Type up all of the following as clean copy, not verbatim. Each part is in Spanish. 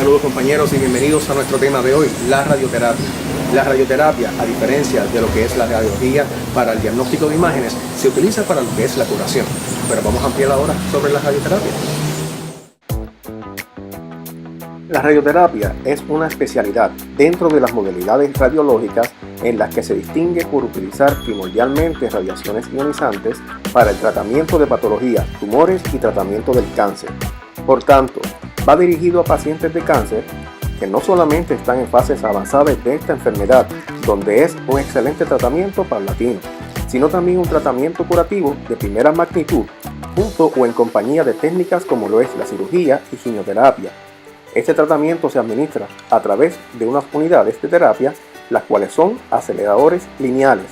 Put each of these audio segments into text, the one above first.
Saludos compañeros y bienvenidos a nuestro tema de hoy, la radioterapia. La radioterapia, a diferencia de lo que es la radiología para el diagnóstico de imágenes, se utiliza para lo que es la curación. Pero vamos a ampliar ahora sobre la radioterapia. La radioterapia es una especialidad dentro de las modalidades radiológicas en las que se distingue por utilizar primordialmente radiaciones ionizantes para el tratamiento de patologías, tumores y tratamiento del cáncer. Por tanto, va dirigido a pacientes de cáncer que no solamente están en fases avanzadas de esta enfermedad, donde es un excelente tratamiento paulatino, sino también un tratamiento curativo de primera magnitud, junto o en compañía de técnicas como lo es la cirugía y quimioterapia. Este tratamiento se administra a través de unas unidades de terapia, las cuales son aceleradores lineales,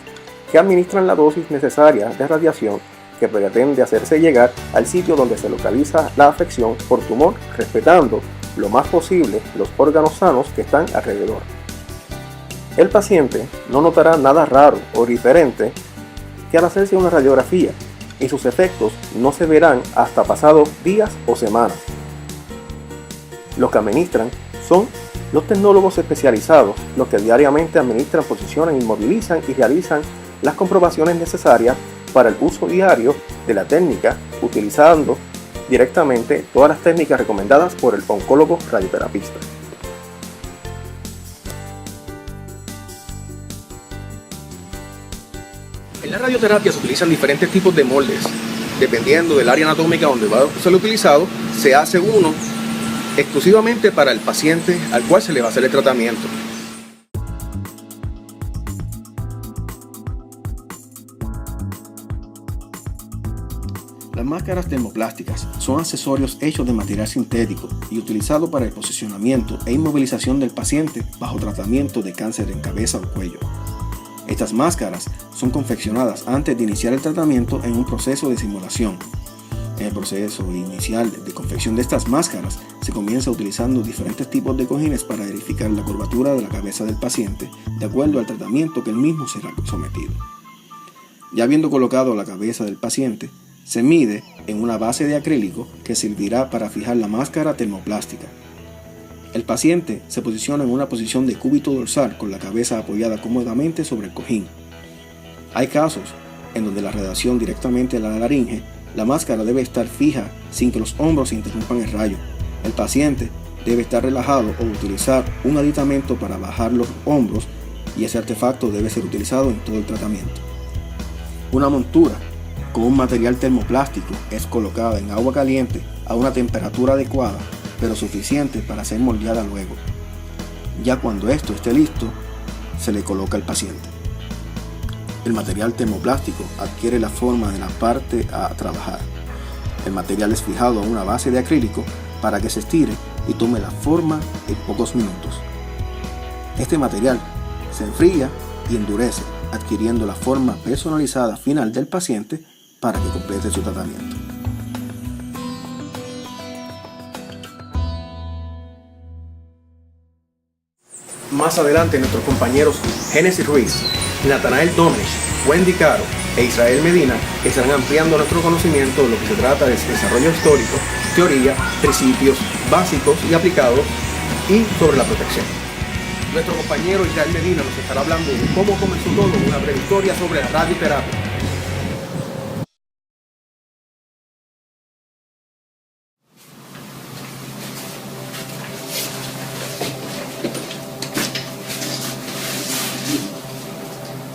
que administran la dosis necesaria de radiación que pretende hacerse llegar al sitio donde se localiza la afección por tumor, respetando lo más posible los órganos sanos que están alrededor. El paciente no notará nada raro o diferente que al hacerse una radiografía, y sus efectos no se verán hasta pasados días o semanas. Los que administran son los tecnólogos especializados, los que diariamente administran, posicionan, inmovilizan y realizan las comprobaciones necesarias para el uso diario de la técnica, utilizando directamente todas las técnicas recomendadas por el oncólogo radioterapista. En la radioterapia se utilizan diferentes tipos de moldes. Dependiendo del área anatómica donde va a ser utilizado, se hace uno exclusivamente para el paciente al cual se le va a hacer el tratamiento. Las máscaras termoplásticas son accesorios hechos de material sintético y utilizados para el posicionamiento e inmovilización del paciente bajo tratamiento de cáncer en cabeza o cuello. Estas máscaras son confeccionadas antes de iniciar el tratamiento en un proceso de simulación. En el proceso inicial de confección de estas máscaras se comienza utilizando diferentes tipos de cojines para verificar la curvatura de la cabeza del paciente de acuerdo al tratamiento que él mismo será sometido. Ya habiendo colocado la cabeza del paciente, se mide en una base de acrílico que servirá para fijar la máscara termoplástica. El paciente se posiciona en una posición de cúbito dorsal con la cabeza apoyada cómodamente sobre el cojín. Hay casos en donde la radiación directamente a la laringe, la máscara debe estar fija sin que los hombros interrumpan el rayo. El paciente debe estar relajado o utilizar un aditamento para bajar los hombros y ese artefacto debe ser utilizado en todo el tratamiento. Una montura con un material termoplástico es colocada en agua caliente a una temperatura adecuada, pero suficiente para ser moldeada luego. Ya cuando esto esté listo, se le coloca al paciente. El material termoplástico adquiere la forma de la parte a trabajar. El material es fijado a una base de acrílico para que se estire y tome la forma en pocos minutos. Este material se enfría y endurece, adquiriendo la forma personalizada final del paciente para que complete su tratamiento. Más adelante, nuestros compañeros Génesis Ruiz, Natanael Domech, Wendy Caro e Israel Medina estarán ampliando nuestro conocimiento de lo que se trata de desarrollo histórico, teoría, principios básicos y aplicados y sobre la protección. Nuestro compañero Israel Medina nos estará hablando de cómo comenzó todo, una breve historia sobre la radioterapia.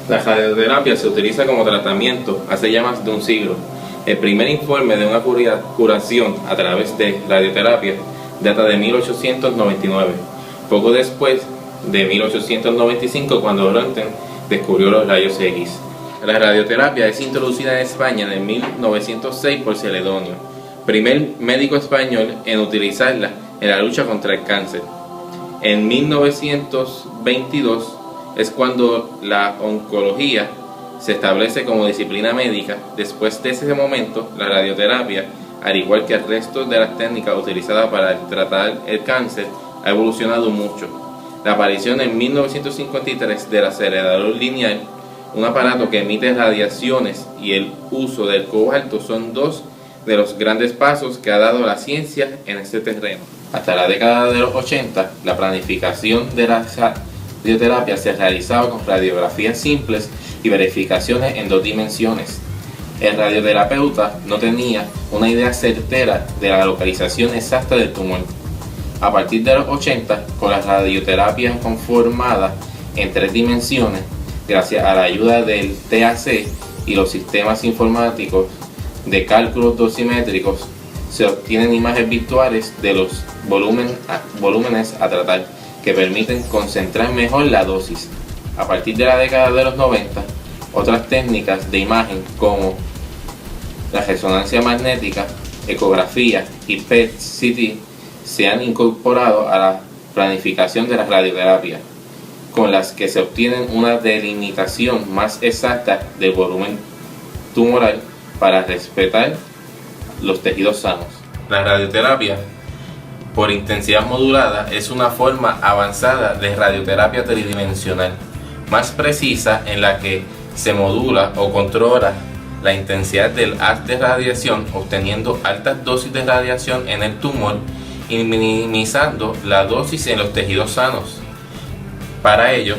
La radioterapia se utiliza como tratamiento hace ya más de un siglo. El primer informe de una curación a través de radioterapia data de 1899, poco después de 1895 cuando Röntgen descubrió los rayos X. La radioterapia es introducida en España en 1906 por Celedonio, primer médico español en utilizarla en la lucha contra el cáncer. En 1922 es cuando la oncología se establece como disciplina médica. Después de ese momento, la radioterapia, al igual que el resto de las técnicas utilizadas para tratar el cáncer, ha evolucionado mucho. La aparición en 1953 del acelerador lineal, un aparato que emite radiaciones, y el uso del cobalto son dos de los grandes pasos que ha dado la ciencia en este terreno. Hasta la década de los 80, la planificación de la radioterapia se realizaba con radiografías simples y verificaciones en 2 dimensiones. El radioterapeuta no tenía una idea certera de la localización exacta del tumor. A partir de los 80, con la radioterapia conformada en 3 dimensiones, gracias a la ayuda del TAC y los sistemas informáticos de cálculos dosimétricos, se obtienen imágenes virtuales de los volúmenes a tratar, que permiten concentrar mejor la dosis. A partir de la década de los 90, otras técnicas de imagen como la resonancia magnética, ecografía y PET-CT se han incorporado a la planificación de la radioterapia, con las que se obtiene una delimitación más exacta del volumen tumoral para respetar los tejidos sanos. La radioterapia por intensidad modulada es una forma avanzada de radioterapia tridimensional, más precisa, en la que se modula o controla la intensidad del haz de radiación, obteniendo altas dosis de radiación en el tumor y minimizando la dosis en los tejidos sanos. Para ello,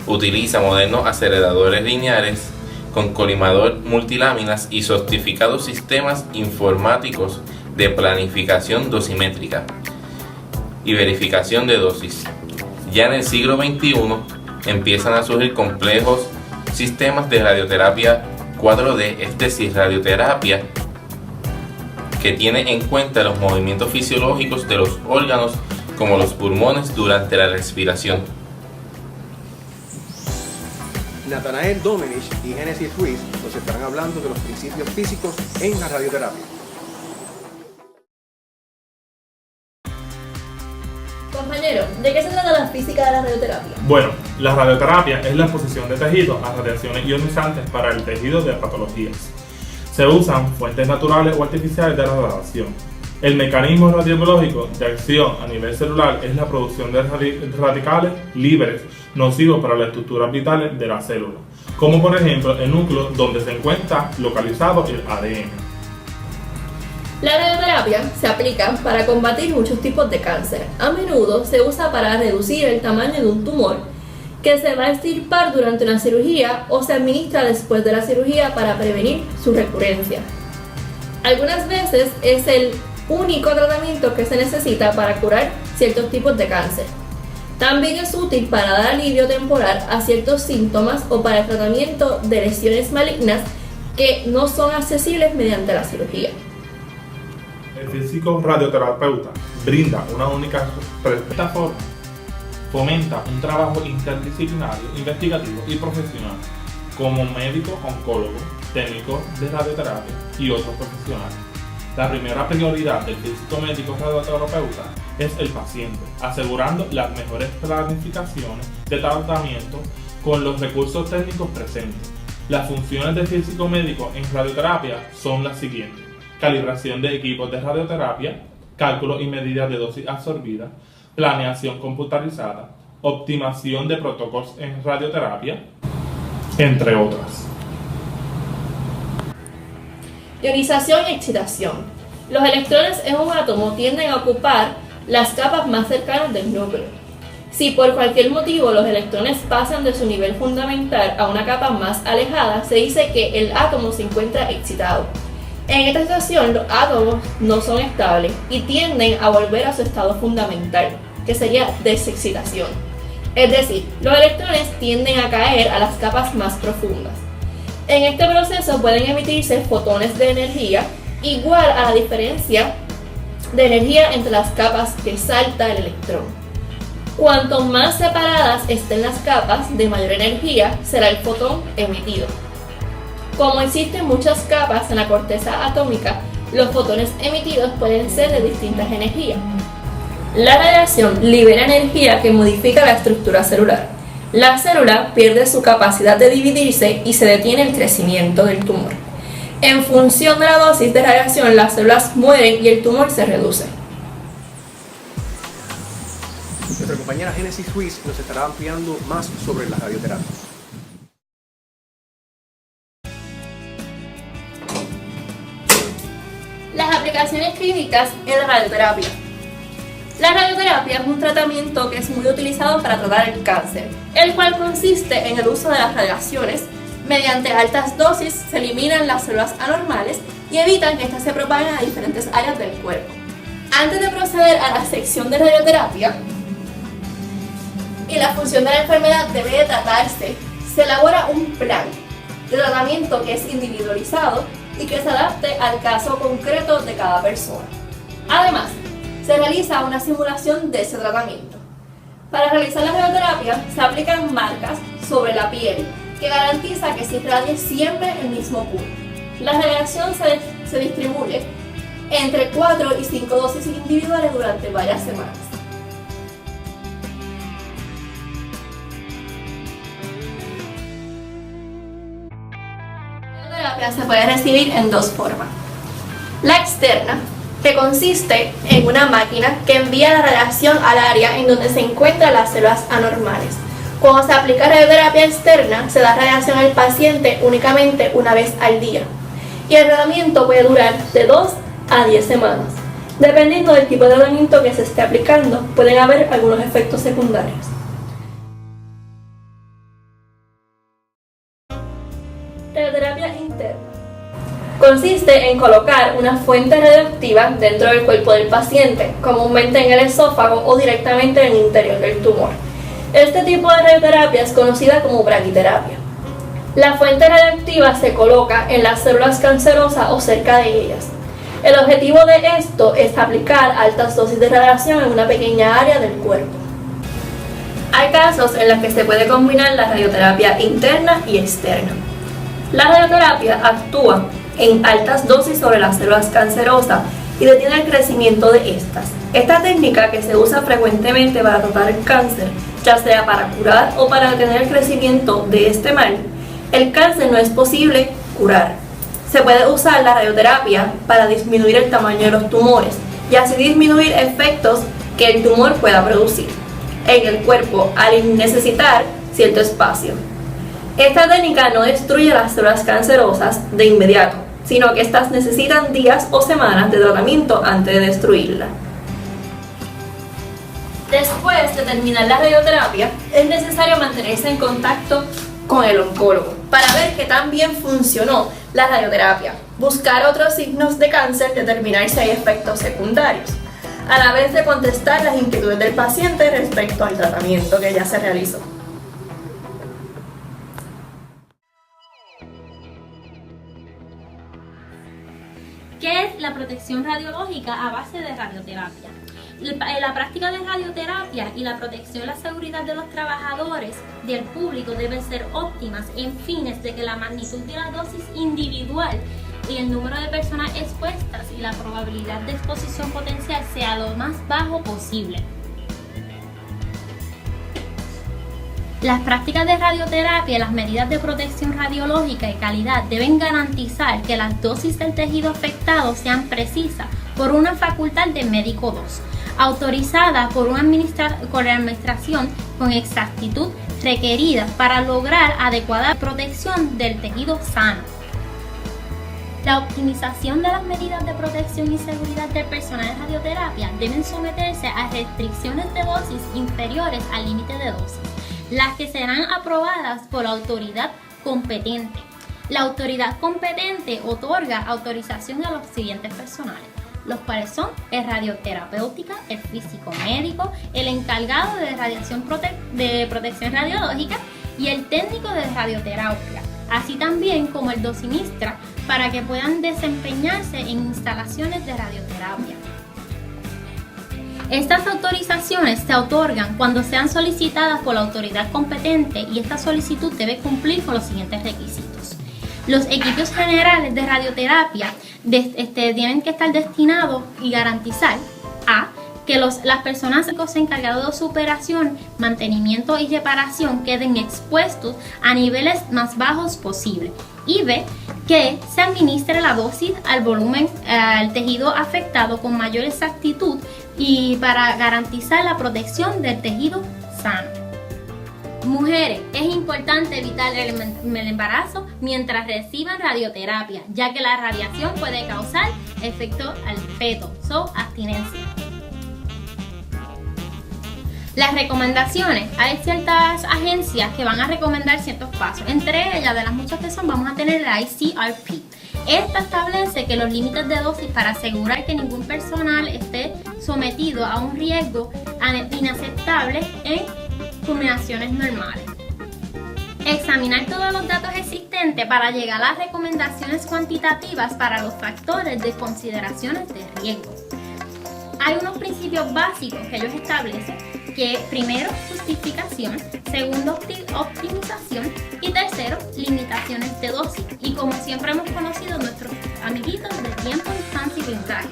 utiliza modernos aceleradores lineares con colimador multiláminas y sofisticados sistemas informáticos de planificación dosimétrica y verificación de dosis. Ya en el siglo XXI empiezan a surgir complejos sistemas de radioterapia 4D, es decir, radioterapia que tiene en cuenta los movimientos fisiológicos de los órganos como los pulmones durante la respiración. Nathanael Domenech y Genesis Ruiz nos estarán hablando de los principios físicos en la radioterapia. Compañero, ¿de qué se trata la física de la radioterapia? Bueno, la radioterapia es la exposición de tejidos a radiaciones ionizantes para el tejido de patologías. Se usan fuentes naturales o artificiales de radiación. El mecanismo radiobiológico de acción a nivel celular es la producción de radicales libres nocivos para las estructuras vitales de la célula, como por ejemplo el núcleo donde se encuentra localizado el ADN. La radioterapia se aplica para combatir muchos tipos de cáncer. A menudo se usa para reducir el tamaño de un tumor que se va a extirpar durante una cirugía o se administra después de la cirugía para prevenir su recurrencia. Algunas veces es el único tratamiento que se necesita para curar ciertos tipos de cáncer. También es útil para dar alivio temporal a ciertos síntomas o para el tratamiento de lesiones malignas que no son accesibles mediante la cirugía. El físico radioterapeuta brinda una única plataforma, fomenta un trabajo interdisciplinario, investigativo y profesional, como médico, oncólogo, técnico de radioterapia y otros profesionales. La primera prioridad del físico médico radioterapeuta es el paciente, asegurando las mejores planificaciones de tratamiento con los recursos técnicos presentes. Las funciones del físico médico en radioterapia son las siguientes: calibración de equipos de radioterapia, cálculo y medidas de dosis absorbida, planeación computarizada, optimización de protocolos en radioterapia, entre otras. Ionización y excitación. Los electrones en un átomo tienden a ocupar las capas más cercanas del núcleo. Si por cualquier motivo los electrones pasan de su nivel fundamental a una capa más alejada, se dice que el átomo se encuentra excitado. En esta situación, los átomos no son estables y tienden a volver a su estado fundamental, que sería desexcitación. Es decir, los electrones tienden a caer a las capas más profundas. En este proceso pueden emitirse fotones de energía igual a la diferencia de energía entre las capas que salta el electrón. Cuanto más separadas estén las capas, de mayor energía será el fotón emitido. Como existen muchas capas en la corteza atómica, los fotones emitidos pueden ser de distintas energías. La radiación libera energía que modifica la estructura celular. La célula pierde su capacidad de dividirse y se detiene el crecimiento del tumor. En función de la dosis de radiación, las células mueren y el tumor se reduce. Nuestra compañera Genesis Ruiz nos estará ampliando más sobre la radioterapia. Las aplicaciones clínicas en la radioterapia. La radioterapia es un tratamiento que es muy utilizado para tratar el cáncer, el cual consiste en el uso de las radiaciones. Mediante altas dosis se eliminan las células anormales y evitan que éstas se propaguen a diferentes áreas del cuerpo. Antes de proceder a la sección de radioterapia y la función de la enfermedad debe de tratarse, se elabora un plan de tratamiento que es individualizado y que se adapte al caso concreto de cada persona. Además, se realiza una simulación de ese tratamiento. Para realizar la radioterapia se aplican marcas sobre la piel que garantiza que se irradie siempre el mismo punto. La radiación se distribuye entre 4 y 5 dosis individuales durante varias semanas. La radioterapia se puede recibir en dos formas. La externa, que consiste en una máquina que envía la radiación al área en donde se encuentran las células anormales. Cuando se aplica radioterapia externa, se da radiación al paciente únicamente una vez al día. Y el tratamiento puede durar de 2 a 10 semanas. Dependiendo del tipo de tratamiento que se esté aplicando, pueden haber algunos efectos secundarios. Radioterapia interna. Consiste en colocar una fuente radioactiva dentro del cuerpo del paciente, comúnmente en el esófago o directamente en el interior del tumor. Este tipo de radioterapia es conocida como braquiterapia. La fuente radioactiva se coloca en las células cancerosas o cerca de ellas. El objetivo de esto es aplicar altas dosis de radiación en una pequeña área del cuerpo. Hay casos en los que se puede combinar la radioterapia interna y externa. La radioterapia actúa en altas dosis sobre las células cancerosas y detiene el crecimiento de estas. Esta técnica, que se usa frecuentemente para tratar el cáncer, ya sea para curar o para detener el crecimiento de este mal, el cáncer no es posible curar. Se puede usar la radioterapia para disminuir el tamaño de los tumores y así disminuir efectos que el tumor pueda producir en el cuerpo al necesitar cierto espacio. Esta técnica no destruye las células cancerosas de inmediato, sino que estas necesitan días o semanas de tratamiento antes de destruirla. Después de terminar la radioterapia, es necesario mantenerse en contacto con el oncólogo para ver que tan bien funcionó la radioterapia, buscar otros signos de cáncer, determinar si hay efectos secundarios, a la vez de contestar las inquietudes del paciente respecto al tratamiento que ya se realizó. ¿Qué es la protección radiológica a base de radioterapia? La práctica de radioterapia y la protección y la seguridad de los trabajadores del público deben ser óptimas en fines de que la magnitud de la dosis individual y el número de personas expuestas y la probabilidad de exposición potencial sea lo más bajo posible. Las prácticas de radioterapia y las medidas de protección radiológica y calidad deben garantizar que las dosis del tejido afectado sean precisas por una facultad de médico 2, autorizada por una administración con exactitud requerida para lograr adecuada protección del tejido sano. La optimización de las medidas de protección y seguridad del personal de radioterapia deben someterse a restricciones de dosis inferiores al límite de dosis, las que serán aprobadas por la autoridad competente. La autoridad competente otorga autorización a los siguientes personales, los cuales son el radioterapéutica, el físico médico, el encargado de de protección radiológica y el técnico de radioterapia, así también como el dosimistra, para que puedan desempeñarse en instalaciones de radioterapia. Estas autorizaciones se otorgan cuando sean solicitadas por la autoridad competente y esta solicitud debe cumplir con los siguientes requisitos. Los equipos generales de radioterapia tienen que estar destinados y garantizar a que las personas encargadas de su operación, mantenimiento y reparación queden expuestos a niveles más bajos posible, y b, que se administre la dosis al volumen al tejido afectado con mayor exactitud y para garantizar la protección del tejido sano. Mujeres, es importante evitar el embarazo mientras reciban radioterapia, ya que la radiación puede causar efecto al feto, abstinencia. Las recomendaciones. Hay ciertas agencias que van a recomendar ciertos pasos. Entre ellas, de las muchas que son, vamos a tener el ICRP. Esta establece que los límites de dosis para asegurar que ningún personal esté sometido a un riesgo inaceptable en combinaciones normales. Examinar todos los datos existentes para llegar a las recomendaciones cuantitativas para los factores de consideraciones de riesgo. Hay unos principios básicos que ellos establecen, que primero, justificación, segundo, optimización y tercero, limitaciones de dosis. Y como siempre hemos conocido, nuestros amiguitos de tiempo, distancia y puntaje.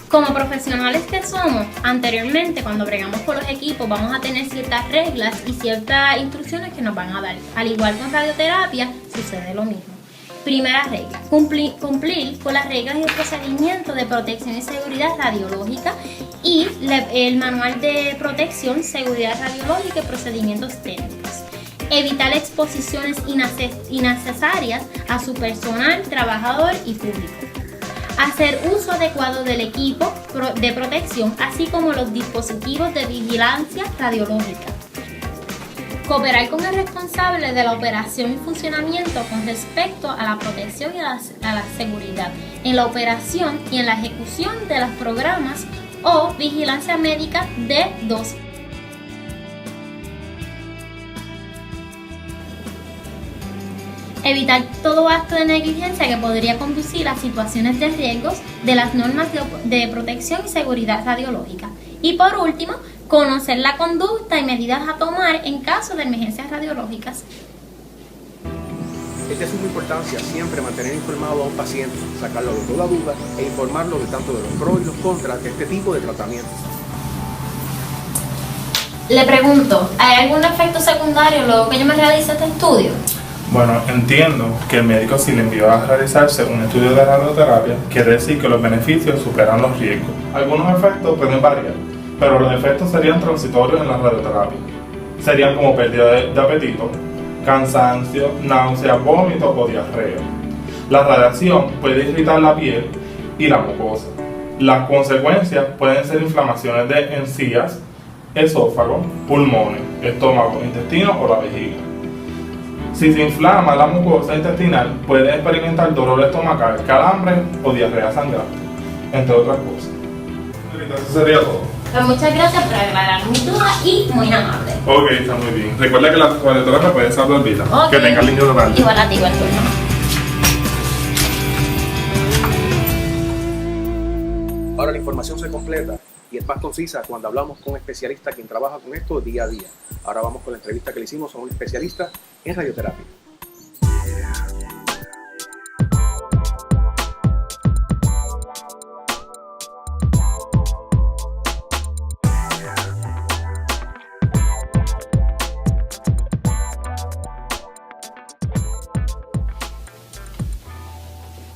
Como profesionales que somos, anteriormente cuando bregamos con los equipos vamos a tener ciertas reglas y ciertas instrucciones que nos van a dar. Al igual con radioterapia, sucede lo mismo. Primera regla, cumplir con las reglas y el procedimiento de protección y seguridad radiológica y el manual de protección, seguridad radiológica y procedimientos técnicos. Evitar exposiciones innecesarias a su personal, trabajador y público. Hacer uso adecuado del equipo de protección, así como los dispositivos de vigilancia radiológica. Cooperar con el responsable de la operación y funcionamiento con respecto a la protección y a la seguridad en la operación y en la ejecución de los programas o vigilancia médica de dosis. Evitar todo acto de negligencia que podría conducir a situaciones de riesgos de las normas de protección y seguridad radiológica. Y por último, conocer la conducta y medidas a tomar en caso de emergencias radiológicas. Es de suma importancia siempre mantener informado a un paciente, sacarlo de toda duda e informarlo de tanto de los pros y los contras de este tipo de tratamientos. Le pregunto, ¿hay algún efecto secundario luego que yo me realice este estudio? Bueno, entiendo que el médico, si le envió a realizarse un estudio de radioterapia, quiere decir que los beneficios superan los riesgos. Algunos efectos pueden variar, pero los efectos serían transitorios en la radioterapia. Serían como pérdida de apetito, cansancio, náusea, vómito o diarrea. La radiación puede irritar la piel y la mucosa. Las consecuencias pueden ser inflamaciones de encías, esófago, pulmones, estómago, intestino o la vejiga. Si se inflama la mucosa intestinal, puede experimentar dolor estomacal, calambre o diarrea sangrante, entre otras cosas. Eso sería todo. Pues muchas gracias por aclarar mi duda y muy amable. Ok, está muy bien. Recuerda que la radioterapia puede salvar vidas. Okay. Que tenga el lindo tarde. Igual a ti, igual turno. Ahora la información se completa y es más concisa cuando hablamos con un especialista quien trabaja con esto día a día. Ahora vamos con la entrevista que le hicimos a un especialista en radioterapia.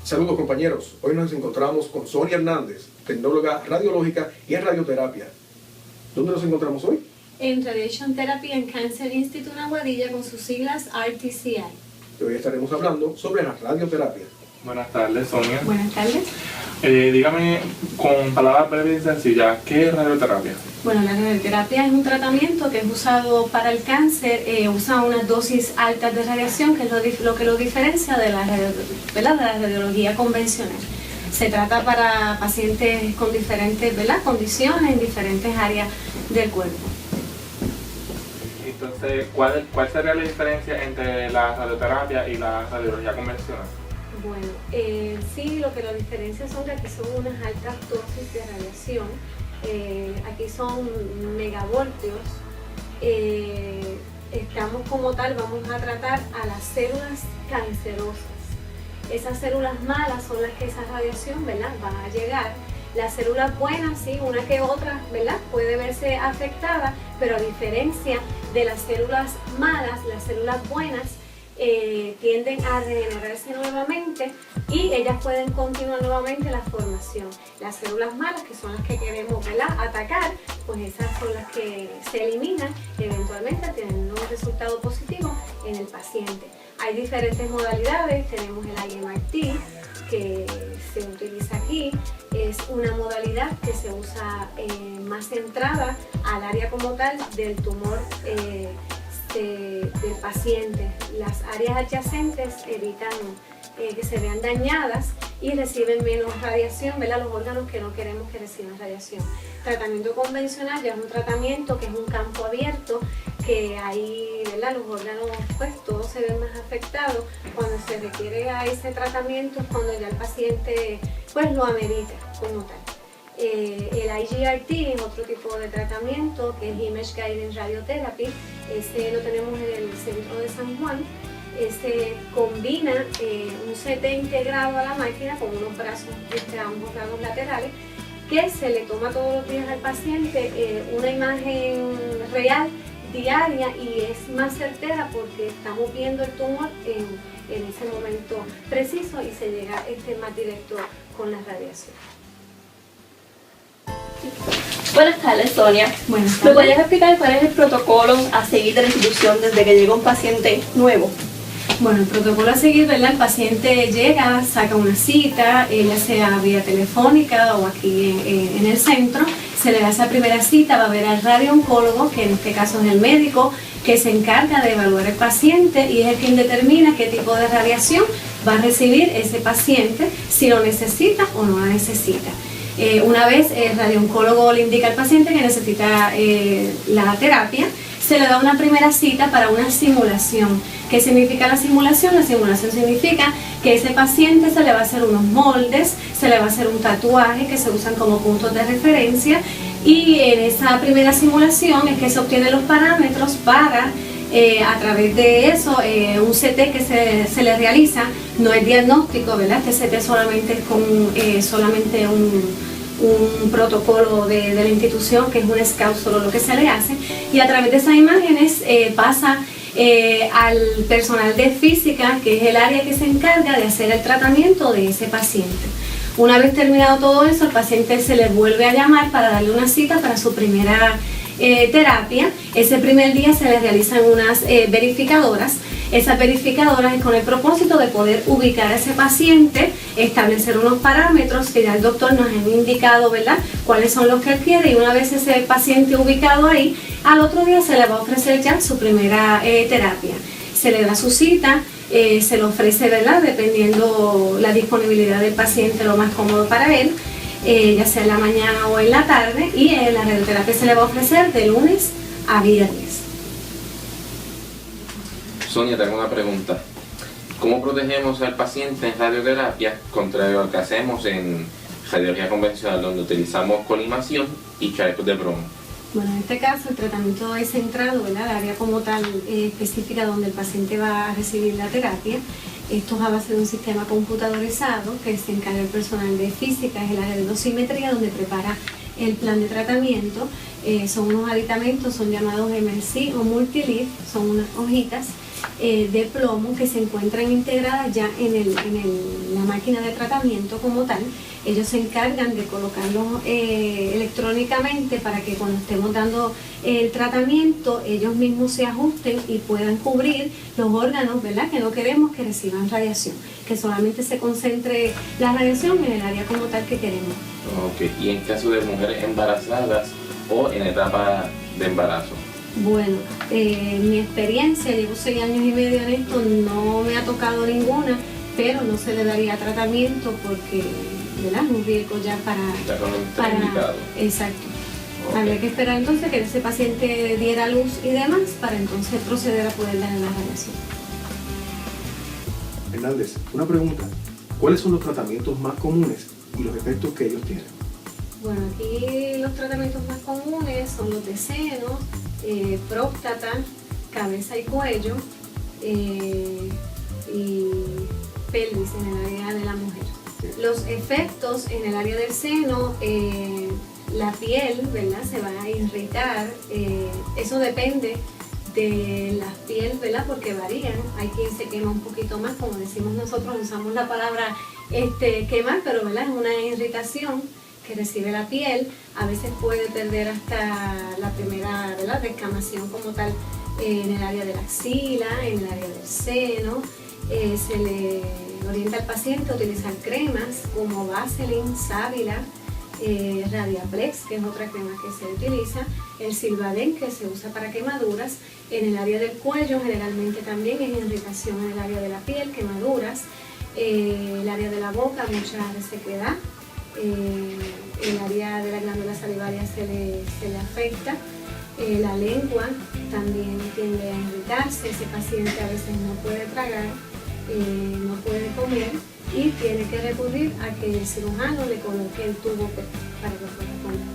Saludos compañeros, hoy nos encontramos con Sonia Hernández, tecnóloga radiológica y en radioterapia. ¿Dónde nos encontramos hoy? En Radiation Therapy and Cancer Institute en Aguadilla con sus siglas RTCI. Hoy estaremos hablando sobre la radioterapia. Buenas tardes, Sonia. Buenas tardes. Dígame con palabras breves y sencillas, ¿qué es radioterapia? Bueno, la radioterapia es un tratamiento que es usado para el cáncer, usa unas dosis altas de radiación, que es lo que lo diferencia de la radiología convencional. Se trata para pacientes con diferentes condiciones en diferentes áreas del cuerpo. Entonces, ¿cuál sería la diferencia entre la radioterapia y la radiología convencional? Bueno, sí, lo que lo diferencia son que aquí son unas altas dosis de radiación, aquí son megavoltios, estamos como tal, vamos a tratar a las células cancerosas. Esas células malas son las que esa radiación, va a llegar. Las células buenas, sí, una que otra, puede verse afectada, pero a diferencia de las células malas, las células buenas tienden a regenerarse nuevamente y ellas pueden continuar nuevamente la formación. Las células malas, que son las que queremos atacar, pues esas son las que se eliminan y eventualmente tienen un resultado positivo en el paciente. Hay diferentes modalidades, tenemos el IMRT que se utiliza aquí, es una modalidad modalidad que se usa más centrada al área como tal del tumor del paciente. Las áreas adyacentes evitan que se vean dañadas y reciben menos radiación, ¿verdad? Los órganos que no queremos que reciban radiación. Tratamiento convencional ya es un tratamiento que es un campo abierto, que ahí, ¿verdad? Los órganos, pues todos se ven más afectados. Cuando se requiere a ese tratamiento es cuando ya el paciente pues lo amerita como tal. El IGRT es otro tipo de tratamiento que es Image Guided Radiotherapy. Este lo tenemos en el centro de San Juan. Este combina un CT integrado a la máquina con unos brazos a ambos lados laterales, que se le toma todos los días al paciente una imagen real diaria y es más certera porque estamos viendo el tumor en ese momento preciso y se llega más directo con la radiación. Buenas tardes, Sonia. Buenas tardes. ¿Me podrías explicar cuál es el protocolo a seguir de la institución desde que llega un paciente nuevo? Bueno, el protocolo a seguir, ¿verdad? El paciente llega, saca una cita, ya sea vía telefónica o aquí en el centro, se le da esa primera cita, va a ver al radiooncólogo, que en este caso es el médico, que se encarga de evaluar el paciente y es el quien determina qué tipo de radiación va a recibir ese paciente, si lo necesita o no la necesita. Una vez el radiooncólogo le indica al paciente que necesita la terapia, se le da una primera cita para una simulación. ¿Qué significa la simulación? La simulación significa que ese paciente se le va a hacer unos moldes, se le va a hacer un tatuaje que se usan como puntos de referencia y en esa primera simulación es que se obtienen los parámetros para a través de eso un CT que se le realiza, no es diagnóstico, ¿verdad? Este CT solamente es con solamente un protocolo de la institución, que es un scout, solo lo que se le hace, y a través de esas imágenes pasa al personal de física, que es el área que se encarga de hacer el tratamiento de ese paciente. Una vez terminado todo eso, el paciente se le vuelve a llamar para darle una cita para su primera terapia. Ese primer día se le realizan unas verificadoras. Esas verificadoras es con el propósito de poder ubicar a ese paciente, establecer unos parámetros que ya el doctor nos ha indicado, ¿verdad?, cuáles son los que él quiere, y una vez ese paciente ubicado ahí, al otro día se le va a ofrecer ya su primera terapia. Se le da su cita, se le ofrece, ¿verdad?, dependiendo la disponibilidad del paciente, lo más cómodo para él, ya sea en la mañana o en la tarde, y la radioterapia se le va a ofrecer de lunes a viernes. Sonia, te hago una pregunta. ¿Cómo protegemos al paciente en radioterapia, contrario al que hacemos en radiología convencional, donde utilizamos colimación y chalecos de bromo? Bueno, en este caso el tratamiento es centrado, ¿verdad?, el área como tal específica donde el paciente va a recibir la terapia. Esto es a base de un sistema computadorizado que se encarga el personal de física, es el área de dosimetría donde prepara el plan de tratamiento. Son unos aditamentos, son llamados MLC o Multileaf, son unas hojitas de plomo que se encuentran integradas ya en la máquina de tratamiento como tal. Ellos se encargan de colocarlos electrónicamente para que cuando estemos dando el tratamiento ellos mismos se ajusten y puedan cubrir los órganos, ¿verdad?, que no queremos que reciban radiación, que solamente se concentre la radiación en el área como tal que queremos. Ok, y en caso de mujeres embarazadas o en etapa de embarazo. Bueno, mi experiencia, llevo 6 años y medio en esto, no me ha tocado ninguna, pero no se le daría tratamiento porque, ¿verdad?, es un riesgo ya para exacto. Okay. Habría que esperar entonces que ese paciente diera luz y demás para entonces proceder a poder darle la radiación. Hernández, una pregunta. ¿Cuáles son los tratamientos más comunes y los efectos que ellos tienen? Bueno, aquí los tratamientos más comunes son los de seno, próstata, cabeza y cuello y pelvis en el área de la mujer. Los efectos en el área del seno, la piel, ¿verdad?, se va a irritar. Eso depende de la piel, ¿verdad?, porque varían. Hay quien se quema un poquito más, como decimos nosotros, usamos la palabra quemar, pero, ¿verdad?, es una irritación que recibe la piel. A veces puede perder hasta la primera, ¿verdad?, descamación como tal en el área de la axila, en el área del seno. Se le orienta al paciente a utilizar cremas como Vaseline, Sábila, Radiaplex, que es otra crema que se utiliza, el Silvaden, que se usa para quemaduras, en el área del cuello generalmente también es irritación en el área de la piel, quemaduras, el área de la boca, mucha resequedad, el área de la glándula salivaria se le afecta, la lengua también tiende a irritarse, ese paciente a veces no puede tragar, no puede comer y tiene que recurrir a que el cirujano le coloque el tubo para que pueda comer.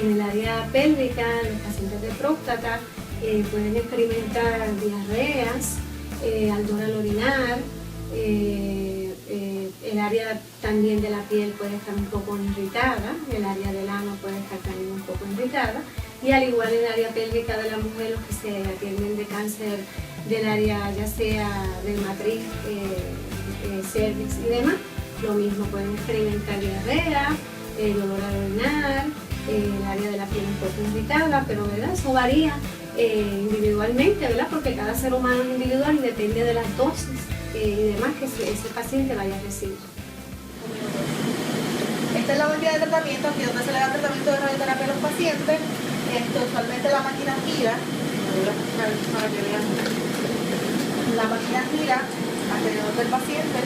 En el área pélvica, los pacientes de próstata pueden experimentar diarreas, ardor al orinar, el área también de la piel puede estar un poco irritada, el área del ano puede estar también un poco irritada, y al igual en el área pélvica de la mujer, los que se atienden de cáncer del área ya sea de matriz, cervix y demás, lo mismo, pueden experimentar diarrea, dolor al orinar, el área de la piel un poco irritada, pero ¿verdad? Eso varía individualmente, ¿verdad? Porque cada ser humano es individual y depende de las dosis y demás que ese paciente vaya a recibir. Esta es la máquina de tratamiento, aquí donde se le da tratamiento de radioterapia a los pacientes. Usualmente la máquina gira, para que vean, la máquina gira alrededor del paciente,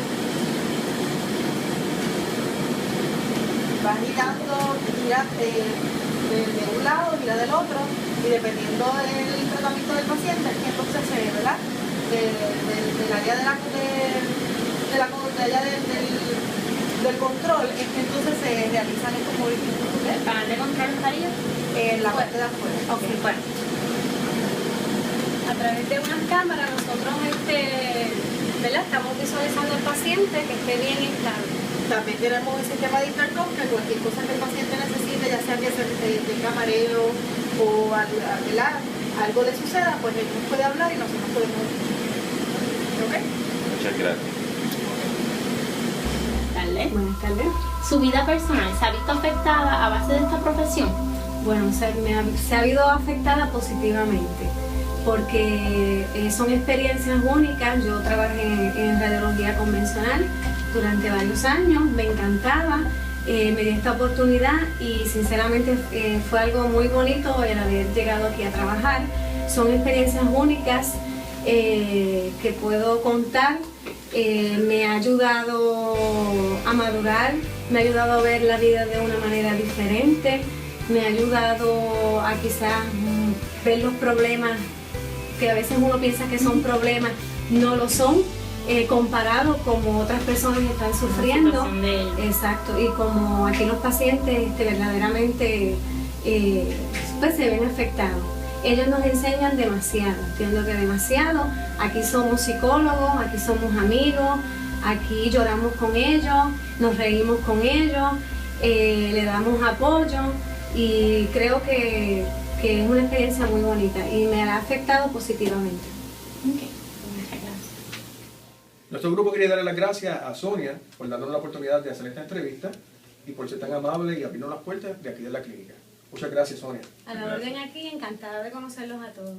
va girando, gira de un lado, gira del otro, y dependiendo del tratamiento del paciente, es que entonces ¿verdad? Del área del control, es que entonces se realizan estos movimientos. ¿El panel de control estaría? En la parte de afuera. Ok, bueno. A través de unas cámaras nosotros ¿verdad? Estamos visualizando al paciente que esté bien estable. También tenemos el sistema de intercom, que cualquier cosa que el paciente necesite, ya sea que tenga mareo o algo le suceda, pues él nos puede hablar y nosotros podemos. ¿Ok? Muchas gracias. Buenas tardes. ¿Su vida personal se ha visto afectada a base de esta profesión? Bueno, se ha visto afectada positivamente porque son experiencias únicas. Yo trabajé en radiología convencional durante varios años, me encantaba, me di esta oportunidad y sinceramente fue algo muy bonito el haber llegado aquí a trabajar. Son experiencias únicas que puedo contar. Me ha ayudado a madurar, me ha ayudado a ver la vida de una manera diferente, me ha ayudado a quizás ver los problemas que a veces uno piensa que son problemas, no lo son, comparado como otras personas están sufriendo. Exacto, y como aquí los pacientes verdaderamente pues se ven afectados. Ellos nos enseñan demasiado, entiendo que demasiado. Aquí somos psicólogos, aquí somos amigos, aquí lloramos con ellos, nos reímos con ellos, le damos apoyo y creo que es una experiencia muy bonita y me ha afectado positivamente. Okay. Muchas gracias. Nuestro grupo quería darle las gracias a Sonia por darnos la oportunidad de hacer esta entrevista y por ser tan amable y abrirnos las puertas de aquí de la clínica. Muchas gracias, Sonia. A la orden aquí, encantada de conocerlos a todos.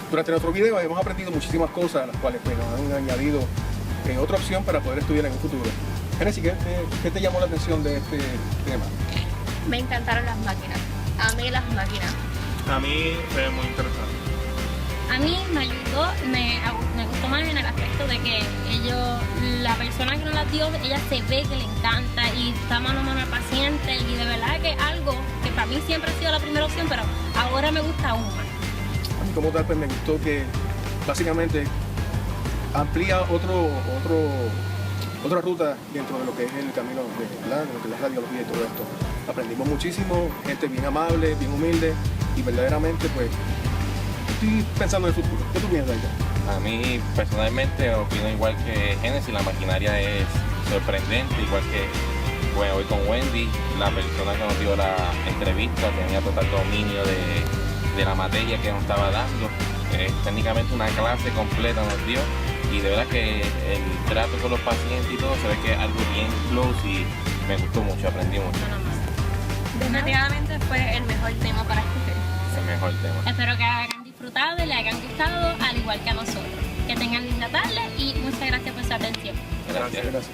Durante nuestro video hemos aprendido muchísimas cosas, las cuales pues, nos han añadido otra opción para poder estudiar en un futuro. Genesis, ¿qué te llamó la atención de este tema? Me encantaron las máquinas. Amé las máquinas. A mí fue muy interesante. A mí me ayudó, me gustó más en el aspecto de que la persona que nos las dio, ella se ve que le encanta y está mano a mano al paciente y de verdad que algo que para mí siempre ha sido la primera opción, pero ahora me gusta aún más. A mí como tal pues me gustó que básicamente amplía otra ruta dentro de lo que es el camino de lo que es la radiología y todo esto. Aprendimos muchísimo, gente bien amable, bien humilde y verdaderamente pues estoy pensando en el futuro. ¿Qué tú piensas, Aida? A mí personalmente opino igual que Genesis, la maquinaria es sorprendente, igual que bueno, hoy con Wendy, la persona que nos dio la entrevista tenía total dominio de la materia que nos estaba dando técnicamente una clase completa nos dio, y de verdad que el trato con los pacientes y todo se ve que es algo bien close y me gustó mucho, aprendí mucho. Definitivamente fue el mejor tema para escoger. El mejor tema. Espero que hayan disfrutado y les hayan gustado, al igual que a nosotros. Que tengan linda tarde y muchas gracias por su atención. Gracias.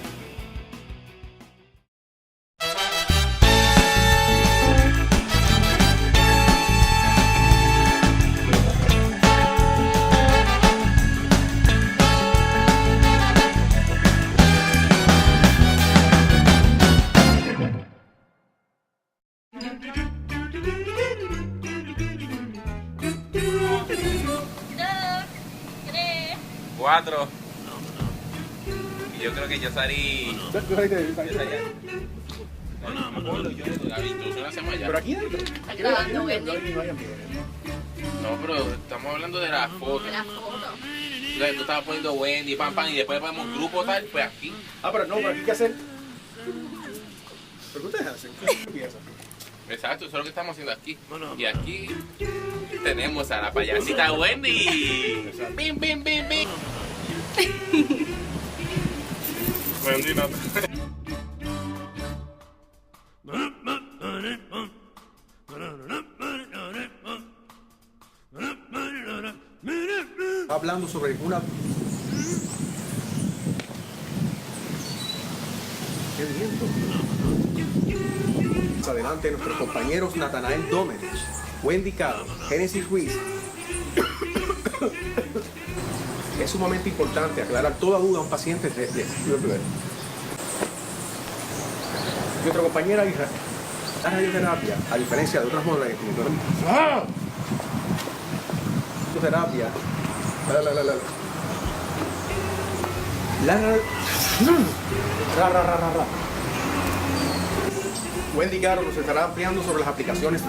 Cuatro. Y yo creo que yo salí. No me acuerdo, yo la introducción la hacemos allá. Pero aquí dentro. No, pero estamos hablando de la foto. La foto. Tú estabas poniendo Wendy, pam, pam, y después ponemos un grupo tal, pues aquí. Pero no, pero aquí hay que hacer. ¿Pero qué ustedes hacen? ¿Qué piensas? Exacto, eso es lo que estamos haciendo aquí. Y aquí tenemos a la payasita Wendy. ¡Bim, bim, bim, bim! Wendy, no. Hablando sobre una... ¡Qué viento! Adelante nuestros compañeros Natanael Domenech, Wendy Caro, Génesis Ruiz. Es sumamente importante aclarar toda duda a un paciente de nuestra compañera Isra. La radioterapia, a diferencia de otras modalidades, radioterapia, Wendy Caro nos estará ampliando sobre las aplicaciones.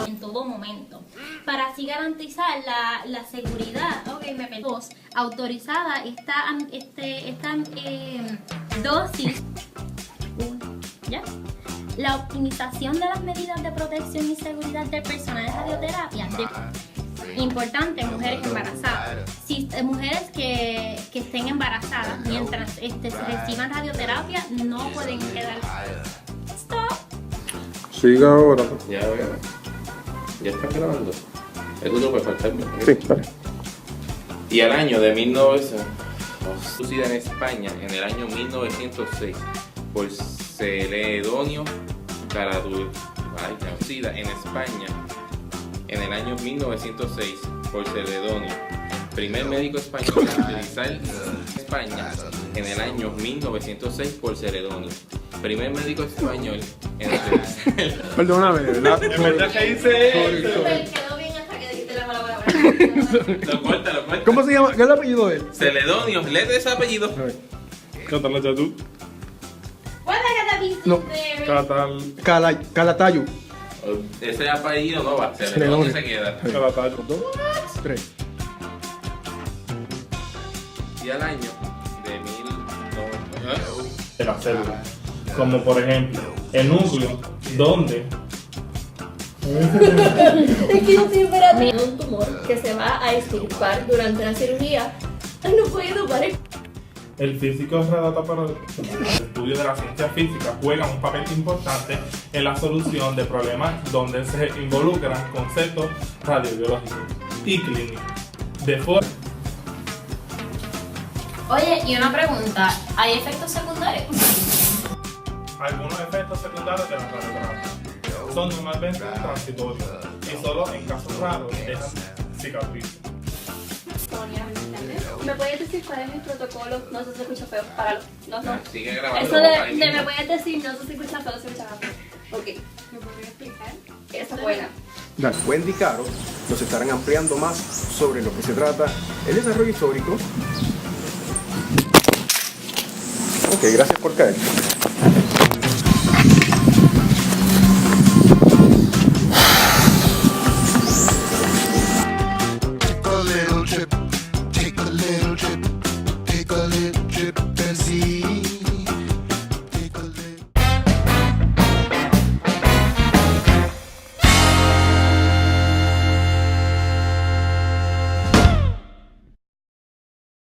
En todo momento. Para así garantizar la seguridad, autorizada esta dosis. ¿Ya? La optimización de las medidas de protección y seguridad del personal de radioterapia. Importante, mujeres embarazadas. Si mujeres que estén embarazadas mientras reciban radioterapia no pueden quedar. Stop. Siga ahora. Ya veo. Ya está grabando. Eso no puede faltar. Sí, vale. Y al año de 1900, producida en España en el año 1906 por Celedonio Caradura, en España en el año 1906 por Celedonio, primer médico español en utilizar en España en el año 1906 por Celedonio, primer médico español en utilizar. Perdóname, ¿verdad? En verdad que hice eso. Quedó bien hasta que dijiste la palabra. Lo corta. ¿Cómo se llama? ¿Qué es el apellido de él? Celedonio, lee ese apellido. Cántala ya tú. No. Calatayu. Ese apellido no va, Celedonio se queda. Calataya. 2, 3. Y al año de 1900. De la célula. Como por ejemplo, el núcleo, donde Es que yo estoy esperando un tumor que se va a extirpar durante la cirugía. Ay, no puedo, pare. el físico redacta para el estudio de la ciencia física juega un papel importante en la solución de problemas donde se involucran conceptos radiobiológicos y clínicos. De forma. Oye, y una pregunta, ¿hay efectos secundarios? Algunos efectos secundarios de la radioterapia son normalmente transitorios y solo en casos raros dejan cicatrices. ¿Me puedes decir cuál es el protocolo? No sé si se escucha feo. Páralo. No. Sigue grabando. Eso de me puedes decir, no sé si escucha feo, se escucha feo. Ok. ¿Me podría explicar? Esa es buena. Wendy Caro nos estarán ampliando más sobre lo que se trata el desarrollo histórico. Ok, gracias por caer.